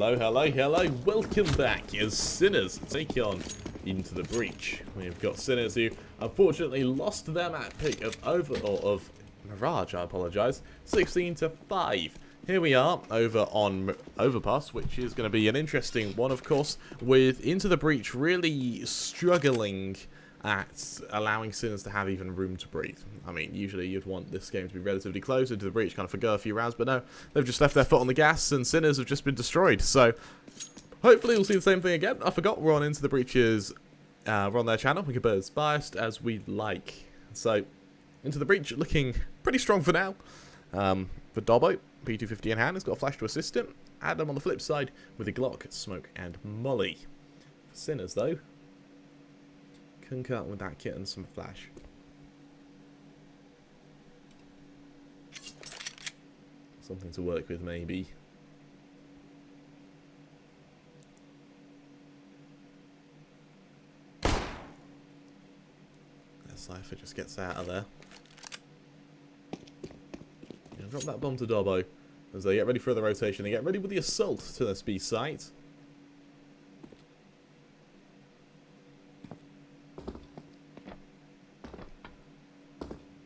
Hello, hello, hello. Welcome back as SinnerS take on Into the Breach. We've got SinnerS who unfortunately lost their map pick of Mirage, I apologise, 16-5. Here we are over on Overpass, which is going to be an interesting one, of course, with Into the Breach really struggling at allowing SinnerS to have even room to breathe. I mean, usually you'd want this game to be relatively close. Into the Breach kind of forgo a few rounds, but no, they've just left their foot on the gas and SinnerS have just been destroyed. So hopefully we'll see the same thing again. I forgot we're on Into the Breach's, we're on their channel. We can be as biased as we like. So Into the Breach looking pretty strong for now. For Dobbo, P250 in hand, has got a flash to assist him. Adam on the flip side with a Glock, Smoke and Molly. For SinnerS though, concurrent with that kit and some flash. Something to work with, maybe. Cypher just gets out of there. Yeah, drop that bomb to Dobbo as they get ready for the rotation. They get ready with the assault to this B site.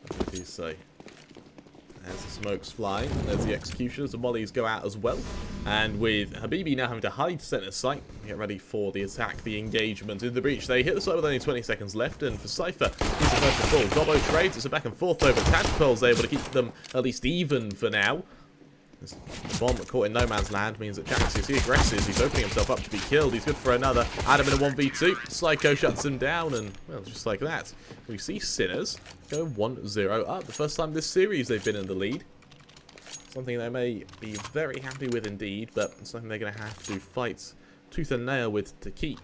What do you say? There's the smokes flying, there's the executioners, the mollies go out as well. And with Habibi now having to hide center site, get ready for the attack, the engagement in the breach. They hit the site with only 20 seconds left, and for Cypher, he's the first to fall. Dobbo trades, it's a back and forth though, but Tadpole's able to keep them at least even for now. This bomb caught in no man's land means that Jax, as he aggresses, he's opening himself up to be killed. He's good for another. Adam in a 1v2. Psycho shuts him down, and, well, just like that, we see SinnerS go 1-0 up. The first time this series they've been in the lead. Something they may be very happy with indeed, but something they're going to have to fight tooth and nail with to keep.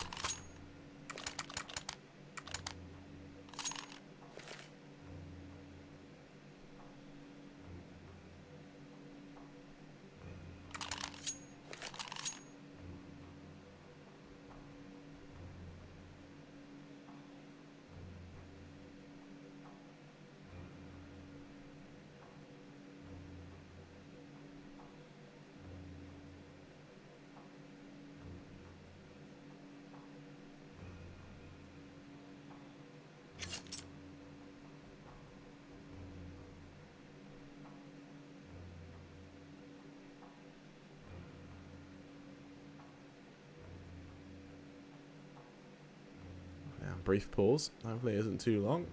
Brief pause. Hopefully it isn't too long.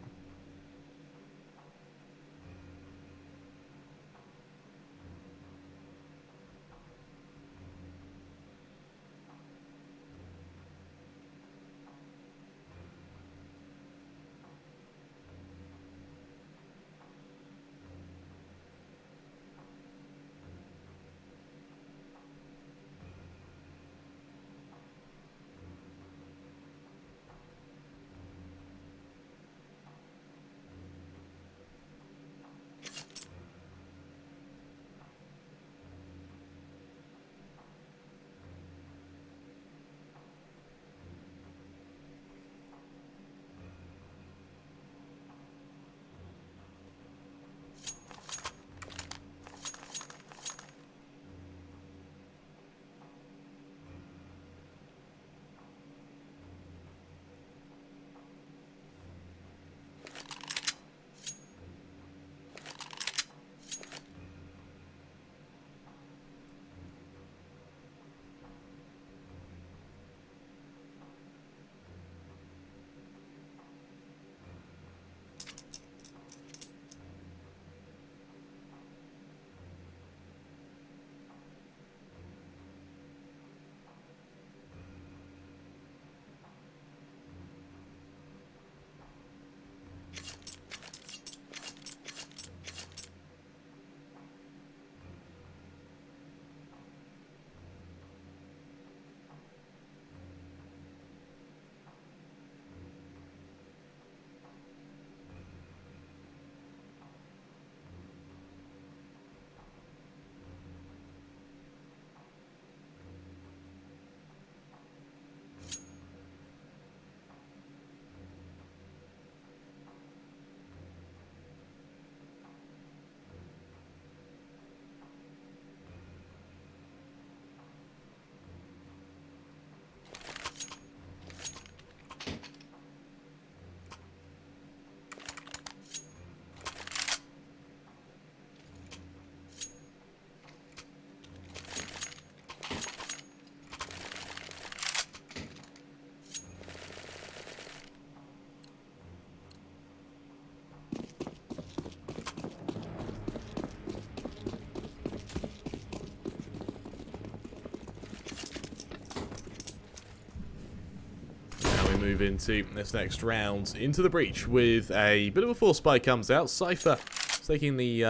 move into this next round. Into the breach with a bit of a force spy comes out. Cypher taking the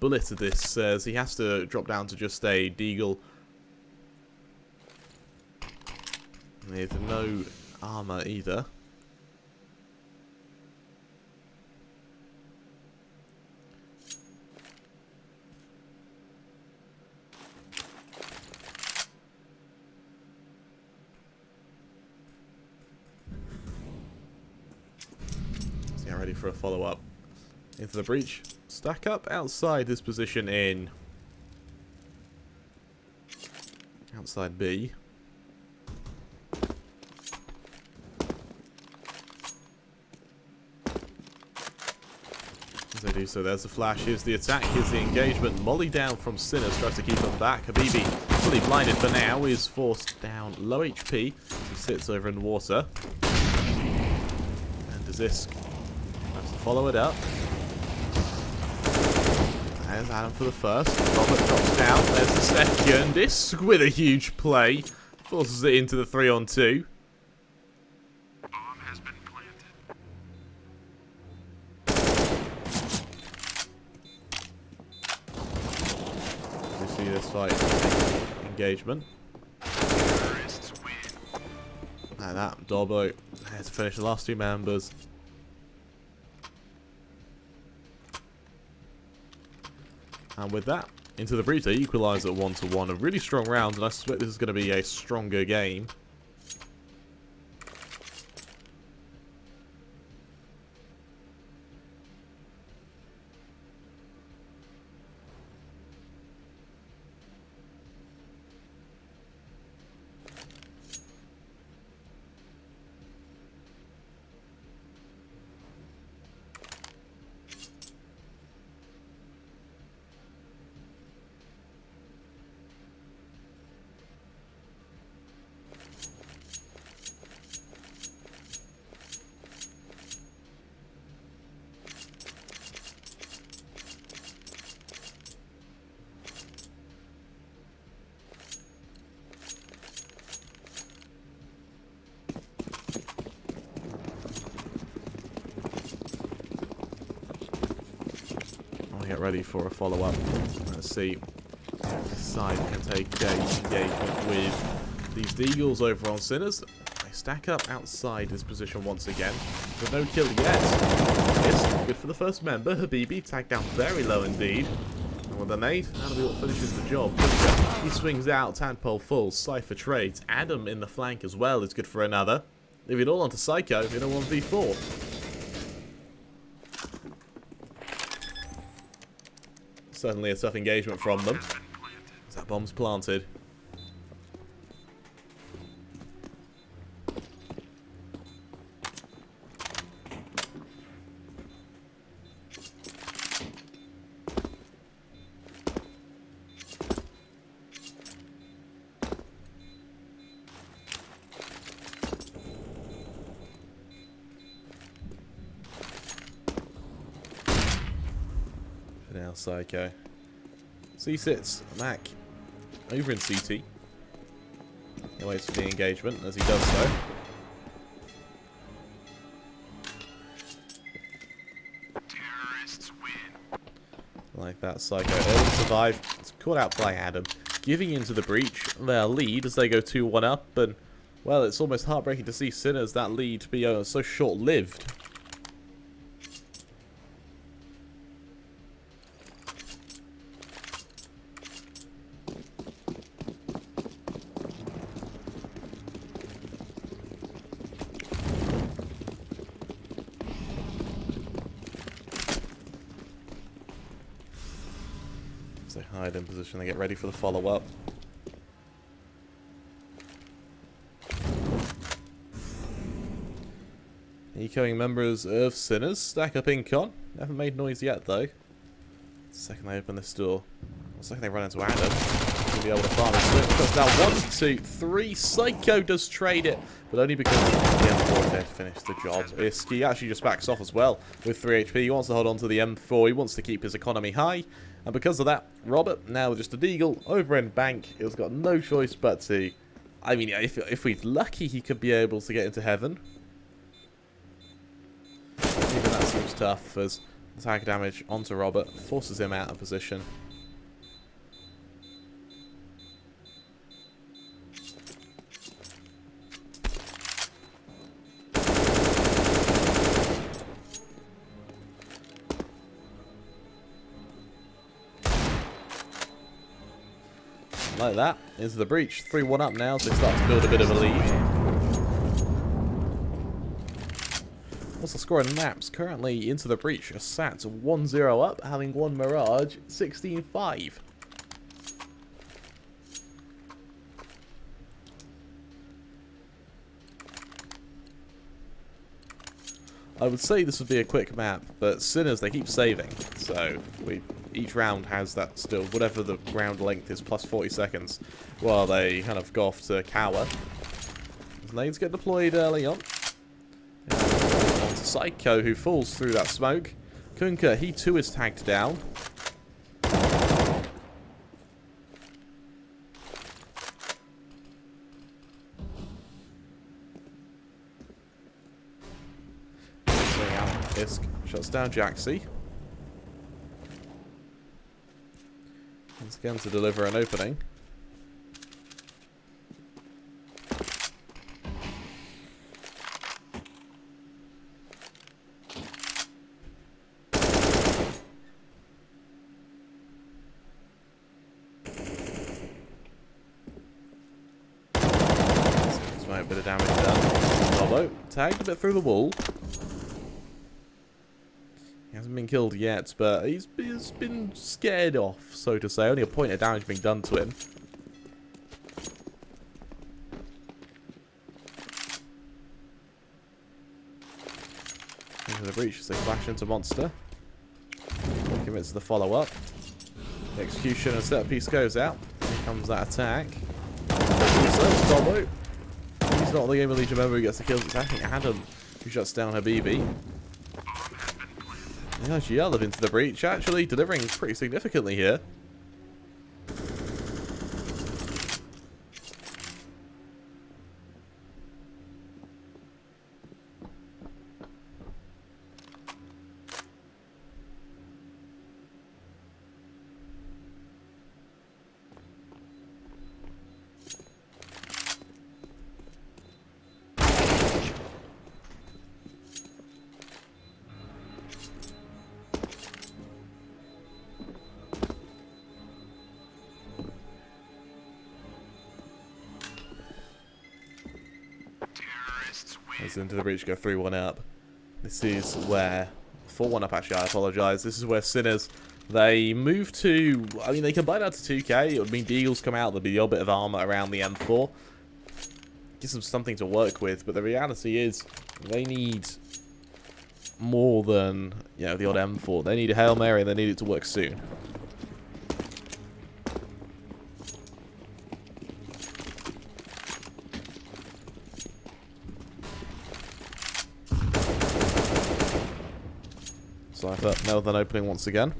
bullet of this as he has to drop down to just a deagle with no armor either. Ready for a follow-up into the breach. Stack up outside this position in outside B. As they do so, there's the flash, here's the attack, here's the engagement. Molly down from SinnerS, tries to keep him back. Habibi, fully blinded for now, is forced down low HP. He sits over in the water. And does this follow it up. There's Adam for the first. Robert drops down. There's the second. This with a huge play. Forces it into the 3-on-2. Bomb has been planted. We see this fight. Engagement. And that Dobbo has to finish the last two members. And with that, into the breach, they equalise at 1-1. A really strong round, and I suspect this is going to be a stronger game. Get ready for a follow-up. Let's see if this side can take a engagement with these Deagles over on SinnerS. They stack up outside this position once again, but no kill yet. It's good for the first member. Habibi tagged down very low indeed. And with a nade, that'll be what finishes the job. He swings out, Tadpole full, Cypher trades. Adam in the flank as well is good for another. Leave it all onto Psycho in a 1v4. Certainly a tough engagement from them. As that bomb's planted. Now Psycho. C sits Mac over in CT. He waits for the engagement as he does so. Terrorists win. Like that, Psycho able to survive. It's caught out by Adam, giving into the breach their lead as they go 2-1 up. And well, it's almost heartbreaking to see SinnerS that lead be so short-lived. They hide in position, they get ready for the follow-up. Echoing members of SinnerS stack up in con. Haven't made noise yet though. The second they open this door, the second they run into Adam, they'll be able to farm his flip. Cuts down 1, 2, 3. Psycho does trade it, but only because the M4 there to finish the job. He actually just backs off as well with 3 HP. He wants to hold on to the M4. He wants to keep his economy high. And because of that, Robert, now with just a Deagle over in Bank, has got no choice but to I mean, if we're lucky, he could be able to get into heaven. Even that seems tough, as attack damage onto Robert forces him out of position. Like that, into the breach. 3-1 up now, so they start to build a bit of a lead. What's the score in maps? Currently, into the breach are sat 1-0 up, having won Mirage 16-5. I would say this would be a quick map, but SinnerS, they keep saving, so each round has that still, whatever the round length is, plus 40 seconds, while they kind of go off to cower. As nades get deployed early on. On to Psycho, who falls through that smoke. Kunka, he too is tagged down. Isk shuts down Jaxi. Once again to deliver an opening. Smoke, bit of damage done. Although tagged a bit through the wall. He hasn't been killed yet, but he's been scared off, so to say. Only a point of damage being done to him. Into the breach as they flash into Monster. Commits to the follow-up. The execution and set piece goes out. Here comes that attack. He's not the Game of Legion member who gets the kills. It's actually Adam who shuts down Habibi. Yeah, GL into the breach, actually delivering pretty significantly here. As into the breach go 3-1 up. This is where 4-1 up actually, I apologise. This is where SinnerS, they move to, I mean they can buy that to 2k, it would mean Deagles come out, there'll be a bit of armour around the M4. Gives them something to work with, but the reality is they need more than, you know, the odd M4. They need a Hail Mary and they need it to work soon. Cypher, nailed that opening once again.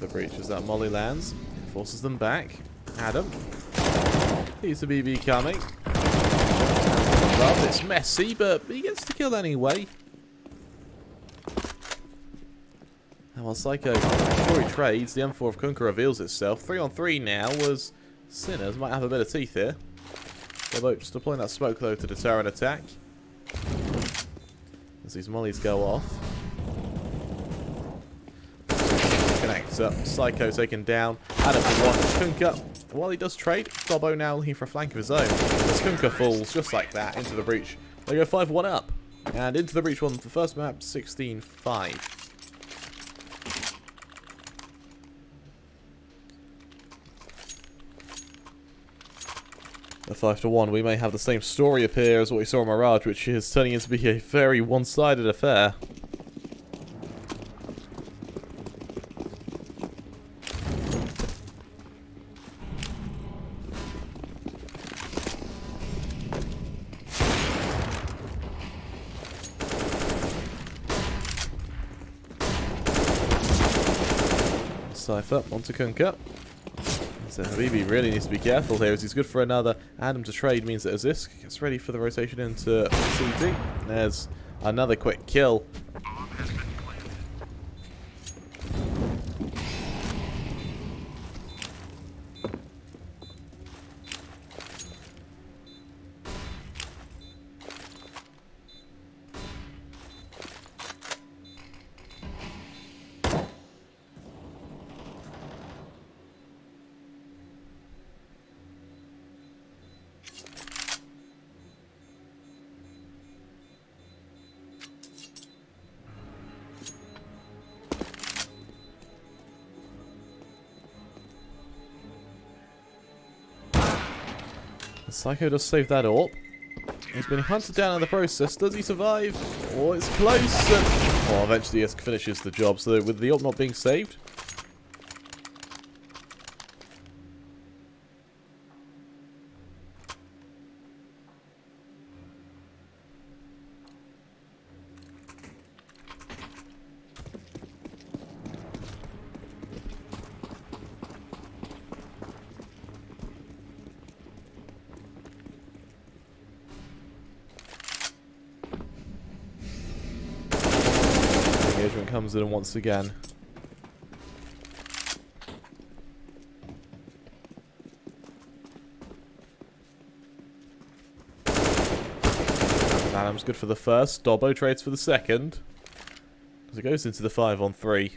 The breach as that molly lands, forces them back. Adam, he's the BB coming. Well, it's messy, but he gets the kill anyway. And while Psycho sure he trades, the M4 of Kunka reveals itself. 3-on-3 now was SinnerS, might have a bit of teeth here. Although just deploying that smoke though to deter an attack. As these mollies go off. Connect up. Psycho taken down. Adam for one. Kunkka, while he does trade, Dobbo now looking for a flank of his own. As Kunkka falls just like that into the breach. They go 5-1 up. And into the breach one for the first map, 16-5. A 5-1, we may have the same story appear as what we saw in Mirage, which is turning into be a very one-sided affair. Cypher onto Kunkka. So Habibi really needs to be careful here as he's good for another. Adam to trade means that Azisk gets ready for the rotation into CT. There's another quick kill. Psycho does save that AWP. He's been hunted down in the process. Does he survive? Oh, it's close. Oh, eventually he finishes the job. So with the AWP not being saved. Engagement comes in once again. Adam's good for the first. Dobbo trades for the second. As it goes into the 5-on-3.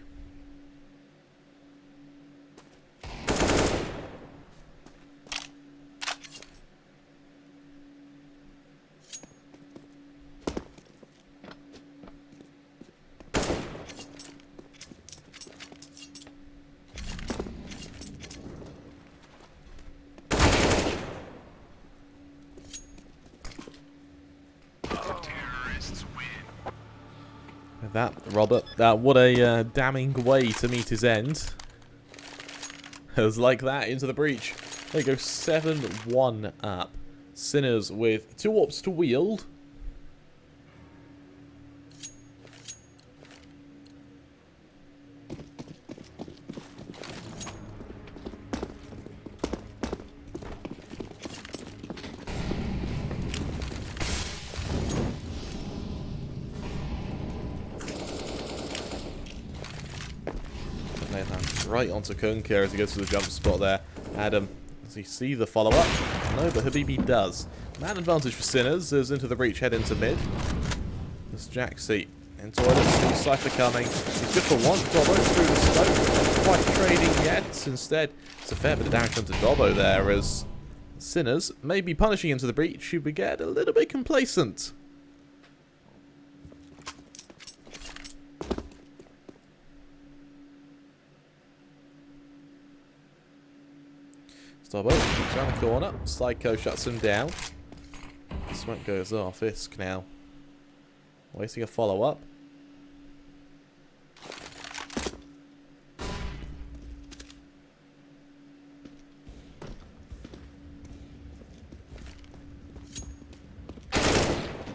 That, Robert, what a damning way to meet his end. It was like that into the breach. They go 7-1 up. SinnerS with 2 AWPs to wield. Right onto Kunkka as he goes to the jump spot there. Adam, does he see the follow-up? No, but Habibi does. Man advantage for SinnerS as into the breach, head into mid. There's Jaxie in toilets, Cypher coming. He's good for one. Dobbo through the smoke. Not quite trading yet. Instead, it's a fair bit of damage onto Dobbo there as SinnerS may be punishing into the breach. You would get a little bit complacent. Dobbo keeps around the corner. Psycho shuts him down. Smoke goes off. Isk now waiting a follow-up.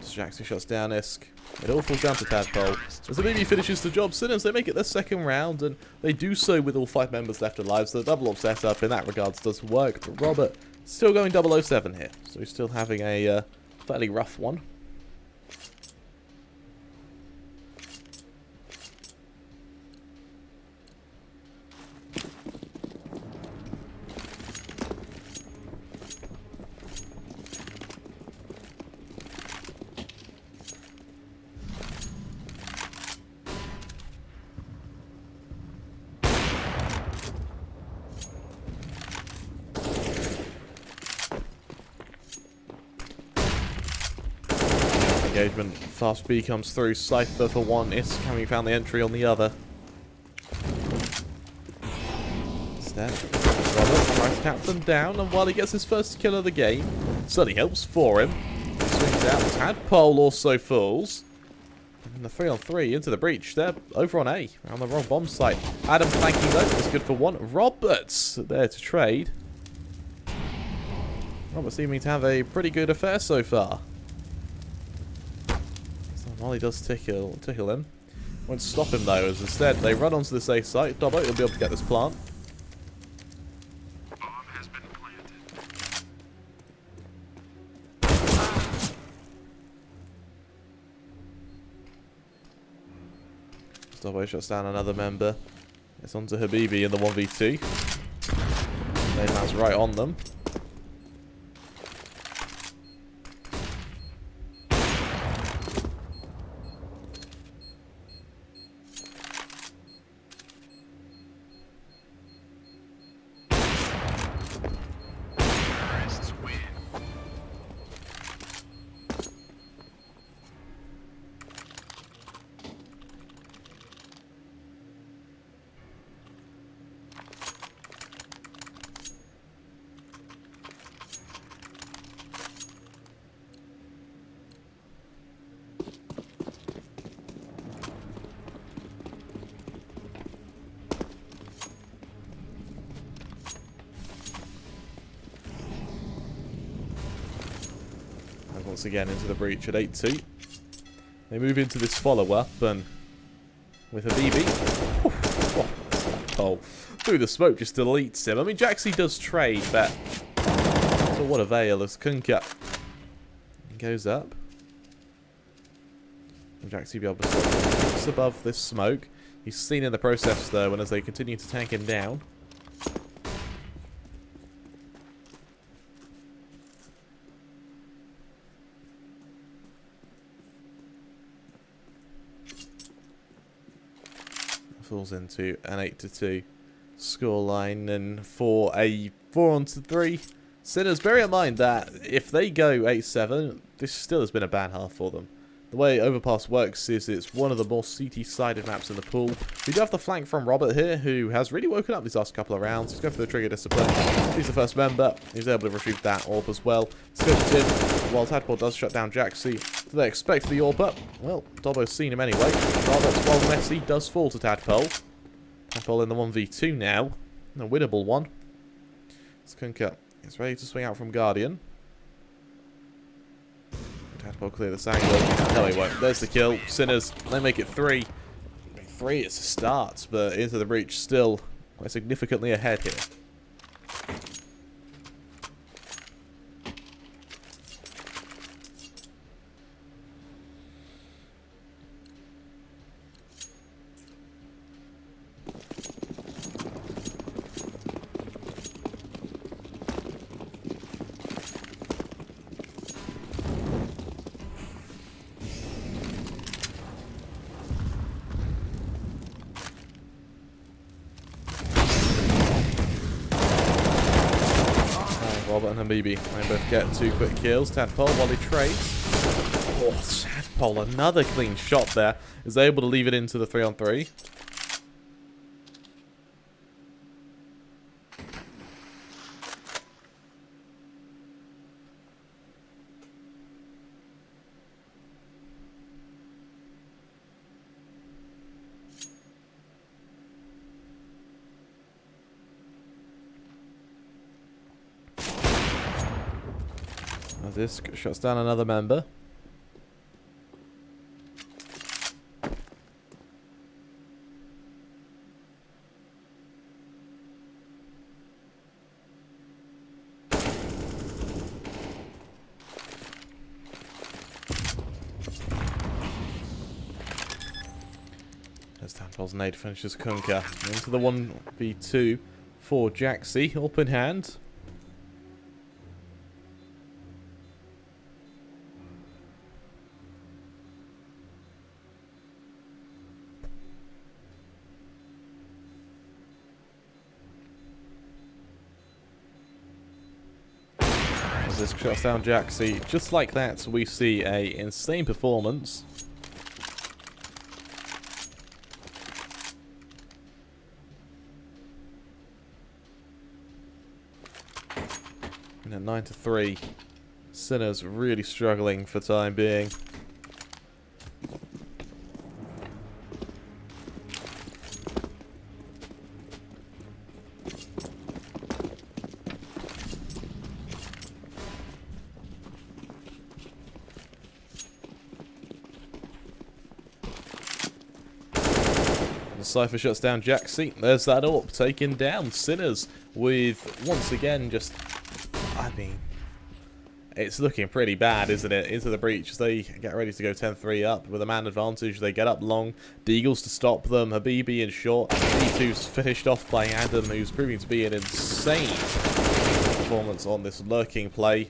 Jaxie shuts down Isk. It all falls down to Tadpole. As the BB finishes the job, SinnerS, they make it their second round, and they do so with all 5 members left alive, so the double AWP setup in that regards does work. But Robert still going 007 here, so he's still having a fairly rough one. engagement. Fast B comes through. Cypher for one. Can found the entry on the other. Instead, Robert tries to cap them down, and while he gets his first kill of the game, certainly helps for him. He swings out. Tadpole also falls. And the 3-on-3 into the breach. They're over on A, around the wrong bomb site. Adam flanking though, is good for one. Roberts there to trade. Robert seeming to have a pretty good affair so far. So Molly does tickle him. Won't stop him though, as instead they run onto this A site. Dobbo will be able to get this plant. Bomb has been planted. Dobbo shuts down another member. It's onto Habibi in the 1v2. Man's right on them. Terrorists win. And once again into the breach at 8-2. They move into this follow-up, and with Habibi, through the smoke just deletes him. I mean, Jaxie does trade, but so what avail as Kunkka goes up. And Jaxie be able to stop just above this smoke. He's seen in the process though, and as they continue to tank him down. Falls into an 8-2 scoreline, and for a 4-on-3 SinnerS, bear in mind that if they go 8-7, this still has been a bad half for them. The way Overpass works is it's one of the more CT-sided maps in the pool. We do have the flank from Robert here, who has really woken up these last couple of rounds. He's going for the trigger discipline. He's the first member. He's able to retrieve that orb as well. It's good to him. While Tadpole does shut down Jaxie, do they expect the orb up? Well, Dobbo's seen him anyway. Roberts, while Messi does fall to Tadpole. Tadpole in the 1v2 now. A winnable one. Kunkka is ready to swing out from Guardian. Tadpole clear this angle. No, he won't. There's the kill. SinnerS, they make it 3. 3 is a start, but into the breach still quite significantly ahead here. Robert and Habibi, they both get 2 quick kills. Tadpole while he trades. Oh, Tadpole, another clean shot there. Is able to leave it into the 3-on-3. This shuts down another member. As Tadpole's nade finishes Kunkka. Into the 1v2 for Jaxie. Open hand. this shuts down Jaxi. Just like that, we see a insane performance. And at 9-3, SinnerS really struggling for time being. The Cypher shuts down Jaxi. There's that AWP taking down SinnerS with, once again, just, I mean, it's looking pretty bad, isn't it? Into the breach. They get ready to go 10-3 up with a man advantage. They get up long. Deagles to stop them. Habibi in short. D2's finished off by Adam, who's proving to be an insane performance on this lurking play.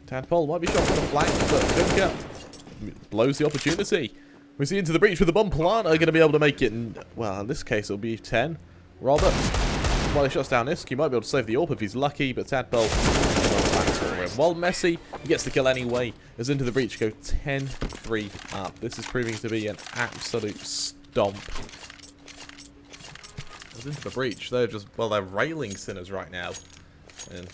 Tadpole might be shot from the flank, but Kunka blows the opportunity. We see into the breach with the bomb plant. Are going to be able to make it. Well, in this case, it'll be 10. Robert, while he shuts down Isk, he might be able to save the AWP if he's lucky, but Tadpole, while Messi, he gets the kill anyway. As into the breach go 10-3 up. This is proving to be an absolute stomp. As into the breach, they're just, well, they're railing SinnerS right now. And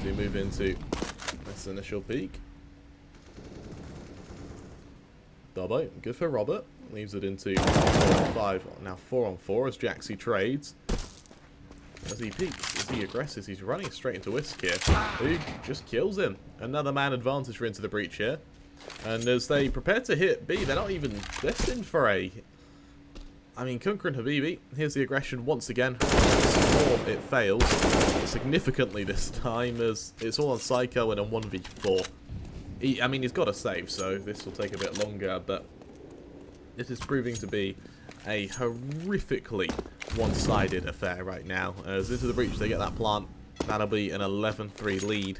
we move into this initial peak. Dobbo, good for Robert. Leaves it into 4-on-5, now 4-on-4 as Jaxi trades. As he peeks, as he aggresses, he's running straight into Whisk here, who just kills him. Another man advantage for Into the Breach here. And as they prepare to hit B, they're not even destined for A. I mean, Kunka and Habibi, here's the aggression once again. It fails significantly this time, as it's all on Psycho in a 1v4. I mean, he's got a save, so this will take a bit longer, but it is proving to be a horrifically one-sided affair right now. As into the breach, they get that plant. That'll be an 11-3 lead.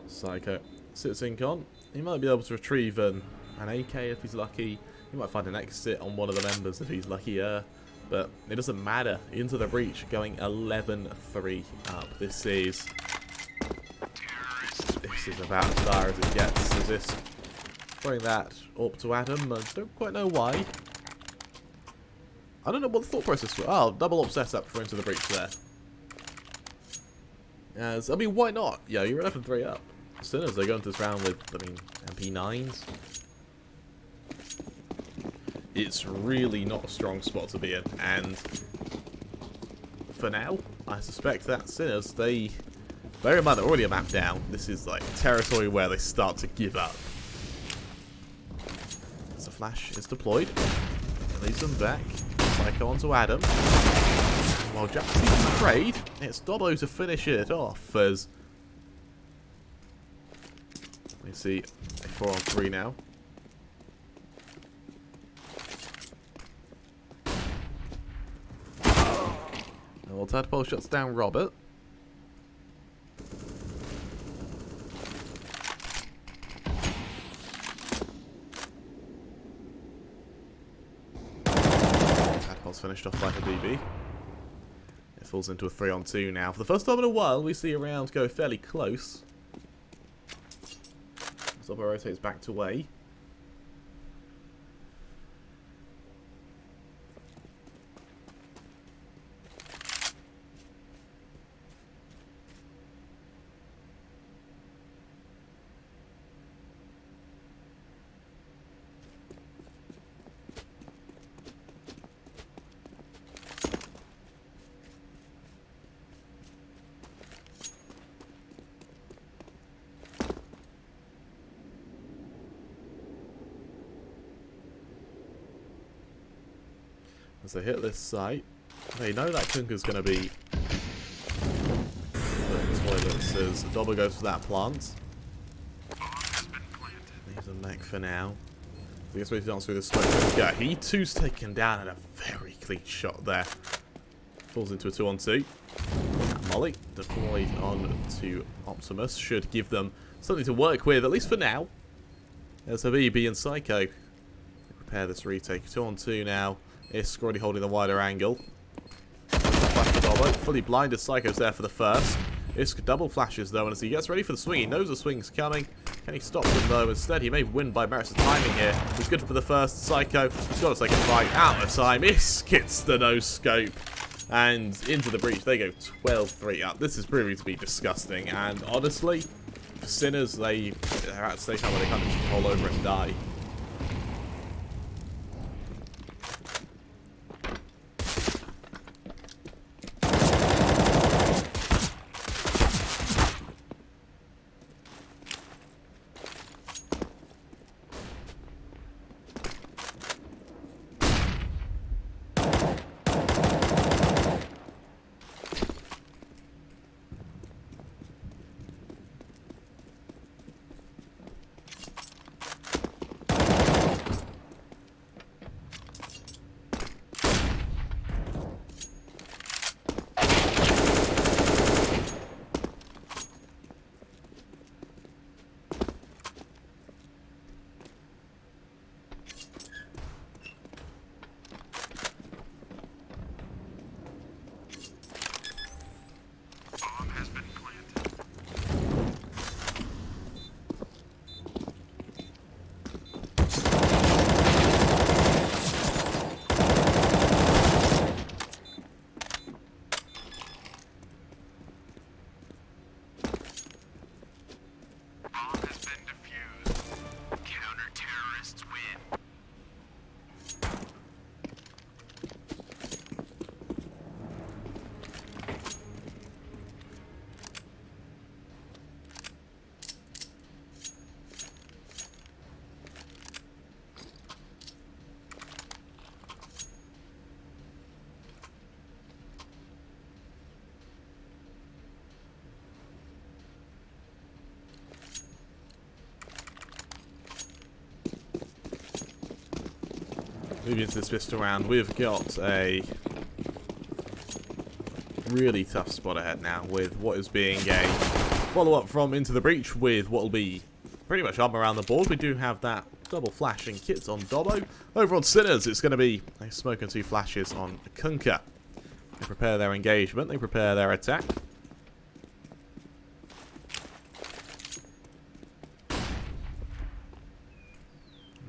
Psycho sits in con. He might be able to retrieve an AK if he's lucky. He might find an exit on one of the members if he's luckier. But it doesn't matter. Into the breach, going 11-3 up. This is about as far as it gets. Is this throwing that up to Adam? I don't quite know why. I don't know what the thought process was. Oh, double up setup for Into the breach there. As, I mean, why not? Yeah, you're 11-3 up. SinnerS, they go into this round with, I mean, MP9s. It's really not a strong spot to be in, and for now, I suspect that SinnerS, bear in mind they're already a map down. This is like territory where they start to give up. As the flash is deployed, leaves them back. Psycho onto Adam. While Jaxi trade, it's Dobbo to finish it off as we see a 4-on-3 now. Well, Tadpole shuts down Robert. Tadpole's finished off by Habibi. It falls into a 3-on-2 now. For the first time in a while, we see a round go fairly close. Dobbo rotates back to A. As they hit this site, they know that Kunka's going to be the toilets as Dobber goes for that plant. Leaves a mech for now. I guess we dance through the smoke. Yeah, he too's taken down and a very clean shot there. Falls into a 2-on-2. Molly deployed on to Optimus should give them something to work with, at least for now. There's a BB and Psycho. Prepare this retake. 2-on-2 now. Isk already holding the wider angle. Flash for Dobbo. Fully blinded. Psycho's there for the first. Isk double flashes though, and as he gets ready for the swing, he knows the swing's coming. Can he stop them though? Instead, he may win by merits of timing here. He's good for the first. Psycho has got a second fight out of time. Isk hits the no-scope. And into the breach. They go 12-3 up. This is proving to be disgusting. And honestly, for SinnerS, they're at a stage now where they can't just roll over and die. Moving into this pistol round, we've got a really tough spot ahead now with what is being a follow-up from Into the Breach with what will be pretty much armor around the board. We do have that double flashing kit on Dobbo. Over on SinnerS, it's going to be a smoke and 2 flashes on Kunka. They prepare their engagement, they prepare their attack.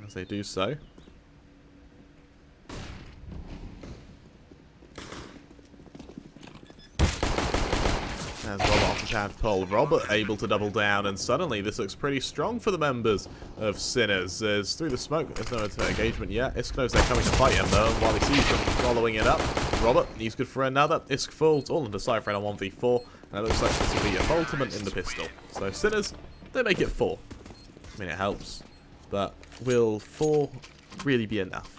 As they do so, as Robert off the tadpole, Robert able to double down, and suddenly this looks pretty strong for the members of SinnerS. As through the smoke, there's no engagement yet. Isk knows they're coming to fight him though, and while he sees them following it up, Robert, he's good for another. Isk falls, all into Cypher on 1v4, and it looks like this will be a ultimate in the pistol. So SinnerS, they make it 4. I mean, it helps, but will 4 really be enough?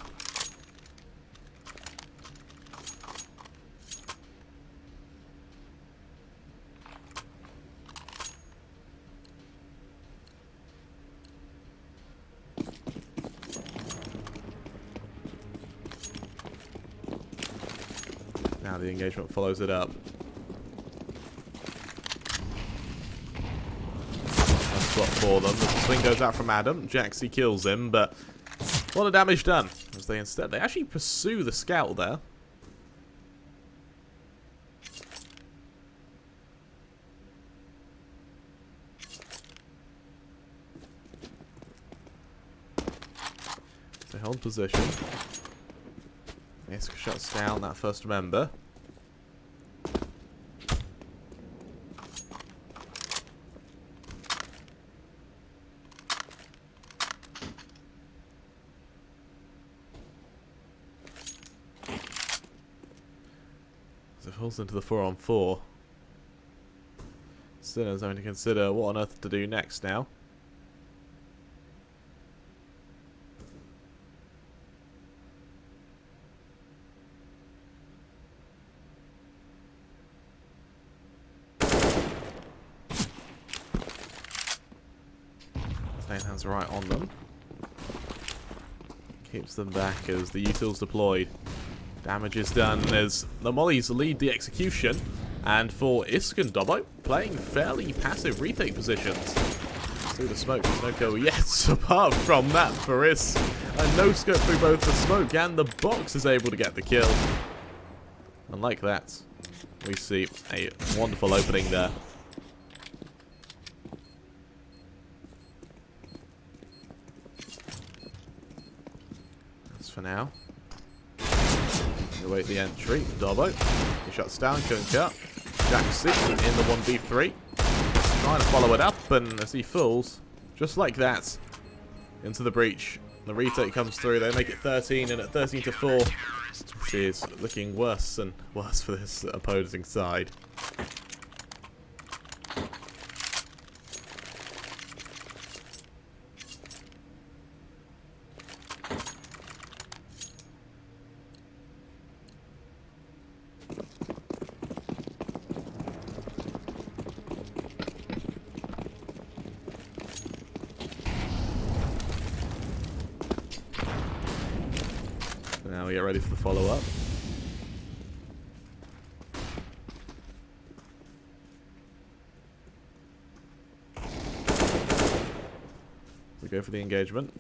Now the engagement follows it up. That's spot for them. The swing goes out from Adam. Jaxie kills him, but a lot of damage done. As they actually pursue the scout there. They hold position. Isk shuts down that first member. As it falls into the 4-on-4. SinnerS having to consider what on earth to do next now. Main hands right on them. Keeps them back as the util's deployed. Damage is done as the mollies lead the execution. And for Isk and Dobbo, playing fairly passive retake positions. Through the smoke, there's no kill yet. Apart from that for Isk. And no scope through both the smoke and the box is able to get the kill. And like that, we see a wonderful opening there. That's for now. Await the entry. Dobbo. He shuts down. Kunka. Jaxi in the 1v3. Trying to follow it up, and as he falls, just like that, into the breach. The retake comes through. They make it 13, and at 13-4, she is looking worse and worse for this opposing side. Now we get ready for the follow-up. We go for the engagement.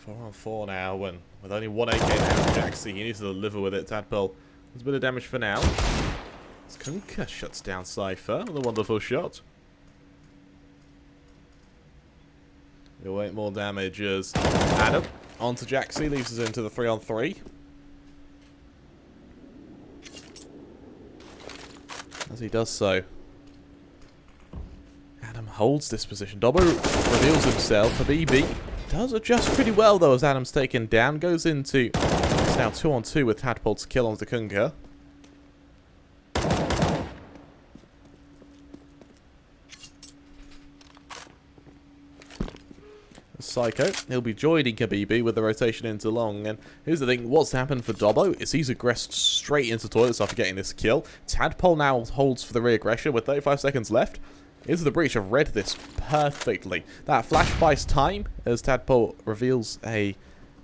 4-on-4 now, and with only 1 AK now, Jaxi, he needs to deliver with it. Tadpole does a bit of damage for now. As Kunka shuts down Cypher with a wonderful shot. We'll wait more damage as Adam onto Jaxi, leaves us into the 3-on-3. As he does so, Adam holds this position. Dobbo reveals himself. Habibi does adjust pretty well though as Adam's taken down. Goes into, it's now 2-on-2 with Tadpole to kill onto Kunka. Psycho, he'll be joining Habibi with the rotation into long, and here's the thing, what's happened for Dobbo is he's aggressed straight into toilets after getting this kill. Tadpole now holds for the re-aggression with 35 seconds left. Into the breach, I've read this perfectly. That flash buys time as Tadpole reveals a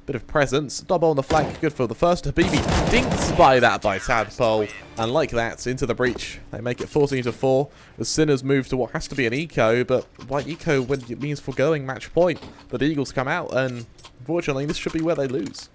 bit of presence. Dobbo on the flank, good for the first. Habibi dinks by that by Tadpole, and like that, into the breach. They make it 14-4. The SinnerS move to what has to be an eco, but why eco when it means foregoing match point? But the Eagles come out, and unfortunately, this should be where they lose.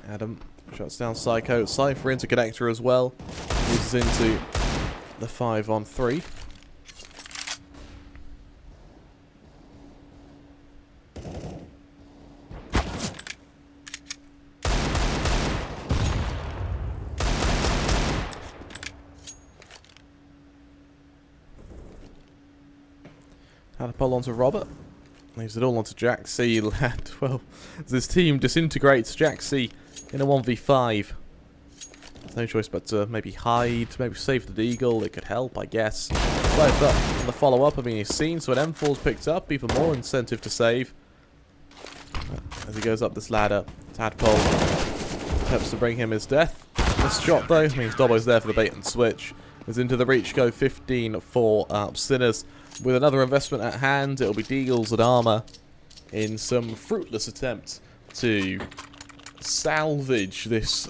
Adam shuts down Psycho. Cypher into Connector as well. Moves into the 5-on-3. Tadpole onto Robert. Leaves it all onto Jaxi. Well, as this team disintegrates, Jaxi in a 1v5. There's no choice but to maybe hide, maybe save the Deagle. It could help, I guess. But the follow-up, I mean, he's seen, so an M4's picked up. Even more incentive to save. As he goes up this ladder, Tadpole attempts to bring him his death. This shot, though, means Dobbo's there for the bait and switch. Is into the reach, go 15-4 up. SinnerS with another investment at hand. It'll be Deagles and armor in some fruitless attempt to salvage this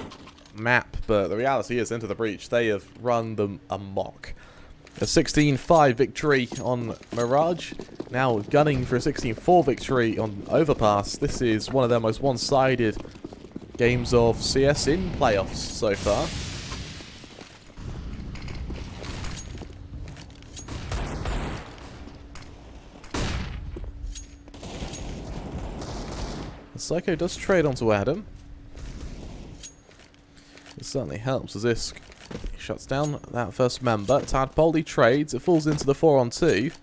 map, but the reality is, into the breach, they have run them amok. A 16-5 victory on Mirage, now gunning for a 16-4 victory on Overpass. This is one of their most one-sided games of CS in playoffs so far. Psycho does trade onto Adam. It certainly helps as Isk shuts down that first member. Tadpole trades. It falls into the 4-on-2.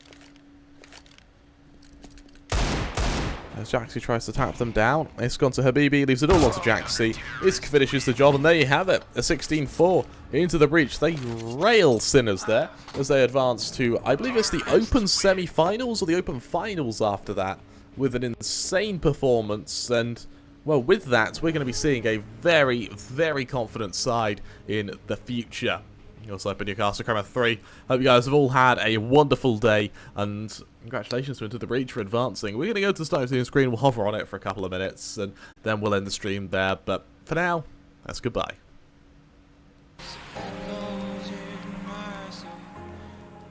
As Jaxi tries to tap them down, it's gone to Habibi, leaves it all on to Jaxi. Isk finishes the job, and there you have it. A 16-4 into the breach. They rail SinnerS there as they advance to, I believe it's the Open semi-finals or the Open finals after that, with an insane performance. And, well, with that, we're going to be seeing a very, very confident side in the future. Also, I've been Newcastle Chroma 3. Hope you guys have all had a wonderful day, and congratulations to Into the Breach for advancing. We're going to go to the start of the screen, we'll hover on it for a couple of minutes, and then we'll end the stream there. But for now, that's goodbye.